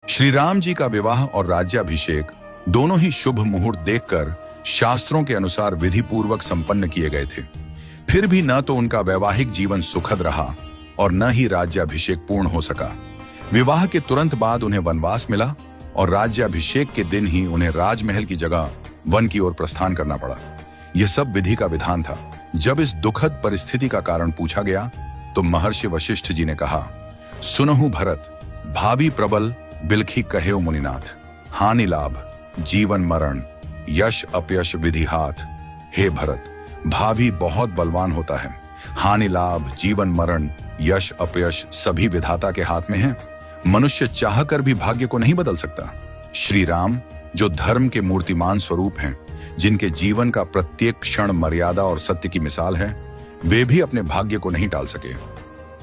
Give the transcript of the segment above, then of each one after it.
श्री राम जी का विवाह और राज्याभिषेक दोनों ही शुभ मुहूर्त देखकर शास्त्रों के अनुसार विधि पूर्वक संपन्न किए गए थे। फिर भी न तो उनका वैवाहिक जीवन सुखद रहा और न ही राज्याभिषेक पूर्ण हो सका। विवाह के तुरंत बाद उन्हें वनवास मिला और राज्याभिषेक के दिन ही उन्हें राजमहल की जगह वन की ओर प्रस्थान करना पड़ा। यह सब विधि का विधान था। जब इस दुखद परिस्थिति का कारण पूछा गया तो महर्षि वशिष्ठ जी ने कहा, सुनहु भरत, भावी प्रबल बिलखी कहेउ मुनिनाथ, हानि लाभ जीवन मरण यश अपयश विधि हाथ। हे भरत, भावी बहुत बलवान होता है, हानि लाभ जीवन मरण यश अपयश सभी विधाता के हाथ में है। मनुष्य चाहकर भी भाग्य को नहीं बदल सकता। श्री राम जो धर्म के मूर्तिमान स्वरूप हैं, जिनके जीवन का प्रत्येक क्षण मर्यादा और सत्य की मिसाल है, वे भी अपने भाग्य को नहीं टाल सके।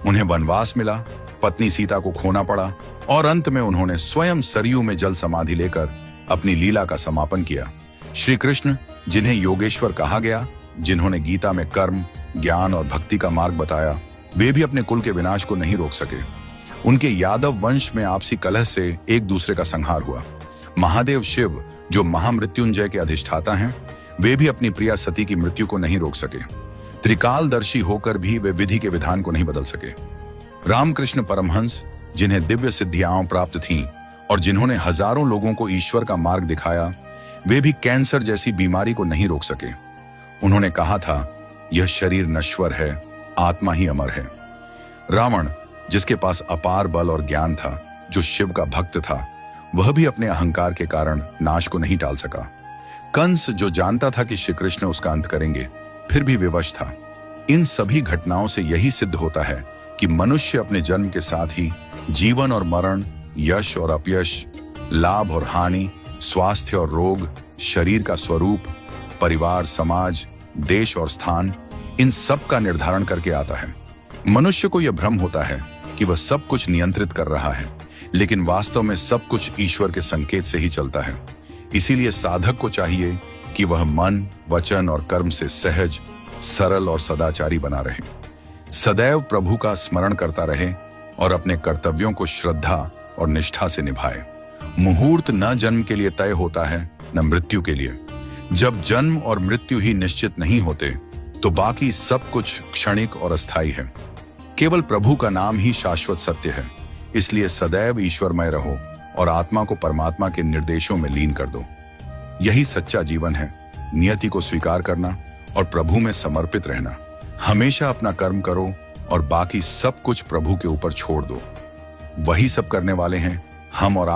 उन्हें वनवास मिला, पत्नी सीता को खोना पड़ा और अंत में उन्होंने स्वयं सरयू में जल समाधि लेकर अपनी लीला का समापन किया। श्री कृष्ण, जिन्हें योगेश्वर कहा गया, जिन्होंने गीता में कर्म, ज्ञान और भक्ति का मार्ग बताया, वे भी अपने कुल के विनाश को नहीं रोक सके। उनके यादव वंश में आपसी कलह से एक दूसरे का संहार हुआ। महादेव शिव, जो महामृत्युंजय के अधिष्ठाता हैं, वे भी अपनी प्रिया सती की मृत्यु को नहीं रोक सके। त्रिकालदर्शी होकर भी वे विधि के विधान को नहीं बदल सके। रामकृष्ण परमहंस, जिन्हें दिव्य सिद्धियां प्राप्त थीं और जिन्होंने हजारों लोगों को ईश्वर का मार्ग दिखाया, वे भी कैंसर जैसी बीमारी को नहीं रोक सके। उन्होंने कहा था, यह शरीर नश्वर है, आत्मा ही अमर है। रावण, जिसके पास अपार बल और ज्ञान था, जो शिव का भक्त था, वह भी अपने अहंकार के कारण नाश को नहीं टाल सका। कंस, जो जानता था कि श्री कृष्ण उसका अंत करेंगे, फिर भी विवश था। इन सभी घटनाओं से यही सिद्ध होता है कि मनुष्य अपने जन्म के साथ ही जीवन और मरण, यश और अपयश, लाभ और हानि, स्वास्थ्य और रोग, शरीर का स्वरूप, परिवार, समाज, देश और स्थान, इन सब का निर्धारण करके आता है। मनुष्य को यह भ्रम होता है कि वह सब कुछ नियंत्रित कर रहा है, लेकिन वास्तव में सब कुछ ईश्वर के संकेत से ही चलता है। इसीलिए साधक को चाहिए कि वह मन, वचन और कर्म से सहज, सरल और सदाचारी बना रहे, सदैव प्रभु का स्मरण करता रहे और अपने कर्तव्यों को श्रद्धा और निष्ठा से निभाए। मुहूर्त न जन्म के लिए तय होता है, न मृत्यु के लिए। जब जन्म और मृत्यु ही निश्चित नहीं होते, तो बाकी सब कुछ क्षणिक और अस्थायी है। केवल प्रभु का नाम ही शाश्वत सत्य है। इसलिए सदैव ईश्वरमय रहो और आत्मा को परमात्मा के निर्देशों में लीन कर दो। यही सच्चा जीवन है। नियति को स्वीकार करना और प्रभु में समर्पित रहना। हमेशा अपना कर्म करो और बाकी सब कुछ प्रभु के ऊपर छोड़ दो। वही सब करने वाले हैं हम और आप।